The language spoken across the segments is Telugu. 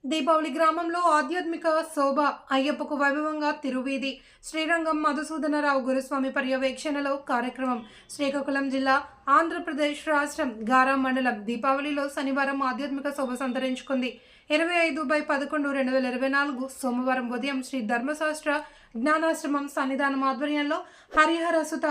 దీపావళి గ్రామంలో ఆధ్యాత్మిక శోభ అయ్యప్పకు వైభవంగా తిరువీధి శ్రీరంగం మధుసూదనరావు గురుస్వామి పర్యవేక్షణలో కార్యక్రమం శ్రీకాకుళం జిల్లా ఆంధ్రప్రదేశ్ రాష్ట్రం గారా మండలం దీపావళిలో శనివారం ఆధ్యాత్మిక శోభ సంతరించుకుంది. 25/11/2024 సోమవారం ఉదయం శ్రీ ధర్మశాస్త్ర జ్ఞానాశ్రమం సన్నిధానం ఆధ్వర్యంలో హరిహర సుత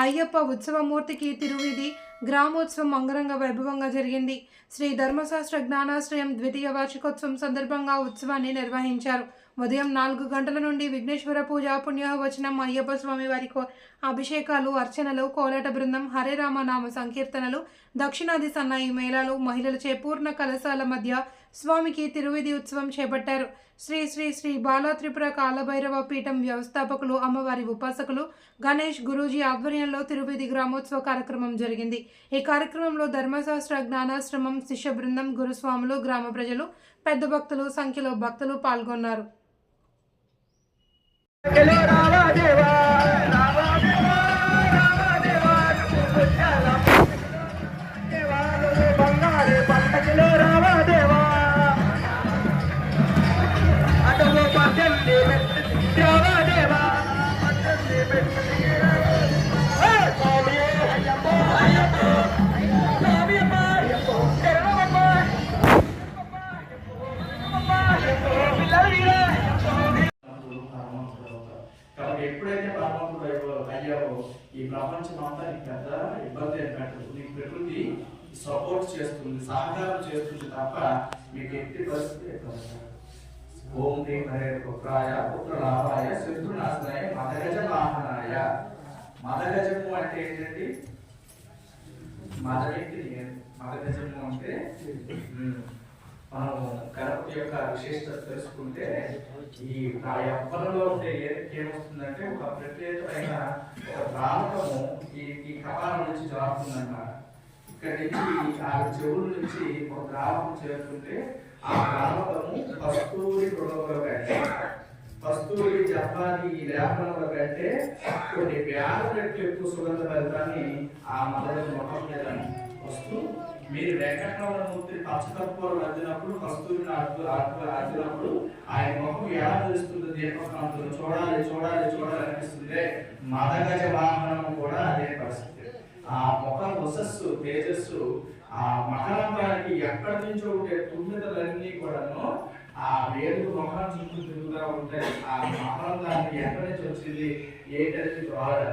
అయ్యప్ప ఉత్సవమూర్తికి తిరువీధి గ్రామోత్సవం అంగరంగ వైభవంగా జరిగింది. శ్రీ ధర్మశాస్త్ర జ్ఞానాశ్రయం ద్వితీయ వార్షికోత్సవం సందర్భంగా ఉత్సవాన్ని నిర్వహించారు. ఉదయం 4 గంటల నుండి విఘ్నేశ్వర పూజ, పుణ్యవచనం, అయ్యప్ప స్వామి వారికి అభిషేకాలు, అర్చనలు, కోలాట బృందం, హరే రామ నామ సంకీర్తనలు, దక్షిణాది సన్నాయి మేళాలు, మహిళలచే పూర్ణ కలశాల మధ్య స్వామికి తిరువీధి ఉత్సవం చేపట్టారు. శ్రీ శ్రీ శ్రీ బాలా త్రిపుర కాలభైరవ పీఠం వ్యవస్థాపకులు, అమ్మవారి ఉపాసకులు గణేష్ గురూజీ ఆధ్వర్యంలో తిరువీధి గ్రామోత్సవ కార్యక్రమం జరిగింది. ఈ కార్యక్రమంలో ధర్మశాస్త్ర జ్ఞానాశ్రమం శిష్య బృందం, గురుస్వాములు, గ్రామ ప్రజలు, పెద్ద భక్తులు సంఖ్యలో భక్తులు పాల్గొన్నారు. ఎప్పుడైతే భగవంతుడు అయ్యావో ఈ ప్రపంచం అంతా నీకు పెద్ద ఇబ్బంది పెట్టదు. నీకు ప్రకృతి సపోర్ట్ చేస్తుంది, సహకారం చేస్తుంది తప్ప మీకు ఎట్టి పరిస్థితి. ఓం హ్రీం హరే పుత్రాయ పుత్రలాభాయ శత్రునాశనాయ మదగజ వాహనాయ. మదగజము అంటే ఏంటండి? మదగజము అంటే మనం గణపతి యొక్క విశేషత తెలుసుకుంటే ఈ ఆ యవ్వనంలో ఉండే ఏమొస్తుందంటే ఒక ప్రత్యేకమైన ఒక ద్రావకము ఈ కపాలం నుంచి జారుతుందన్నమాట. ఇక్కడికి ఆ చెవుల నుంచి ఒక ద్రావకం చేరుతుంటే ఆ ద్రావకము కస్తూరి మృగముల కంటే, కస్తూరి జపాని లేపనముల కంటే కొన్ని వేల రెట్లు ఎక్కువ సుగంధ ఫలితాన్ని ఆ మొదటి మొత్తం మీద వస్తూ, మీరు వెంకటరమణమూర్తి పచ్చకర్పూరం అద్దినప్పుడు, కస్తూరిని అద్దినప్పుడు ఆయన ముఖం ఎలా తెలుస్తుంది? దీపకాంతులు చూడాలి చూడాలి చూడాలి అనిపిస్తుంది. మదగజ వాహనము కూడా అదే పరిస్థితి. ఆ ముఖ వసస్సు, తేజస్సు, ఆ మకరంగానికి ఎక్కడి నుంచో ఉండే తుమ్మిదలన్నీ కూడాను ఆ వేరు ముఖం చుట్టూ తిరుగుతూ ఉంటాయి. ఆ మకరంగానికి ఎక్కడి నుంచి వచ్చింది ఏంటనేది చూడాలి.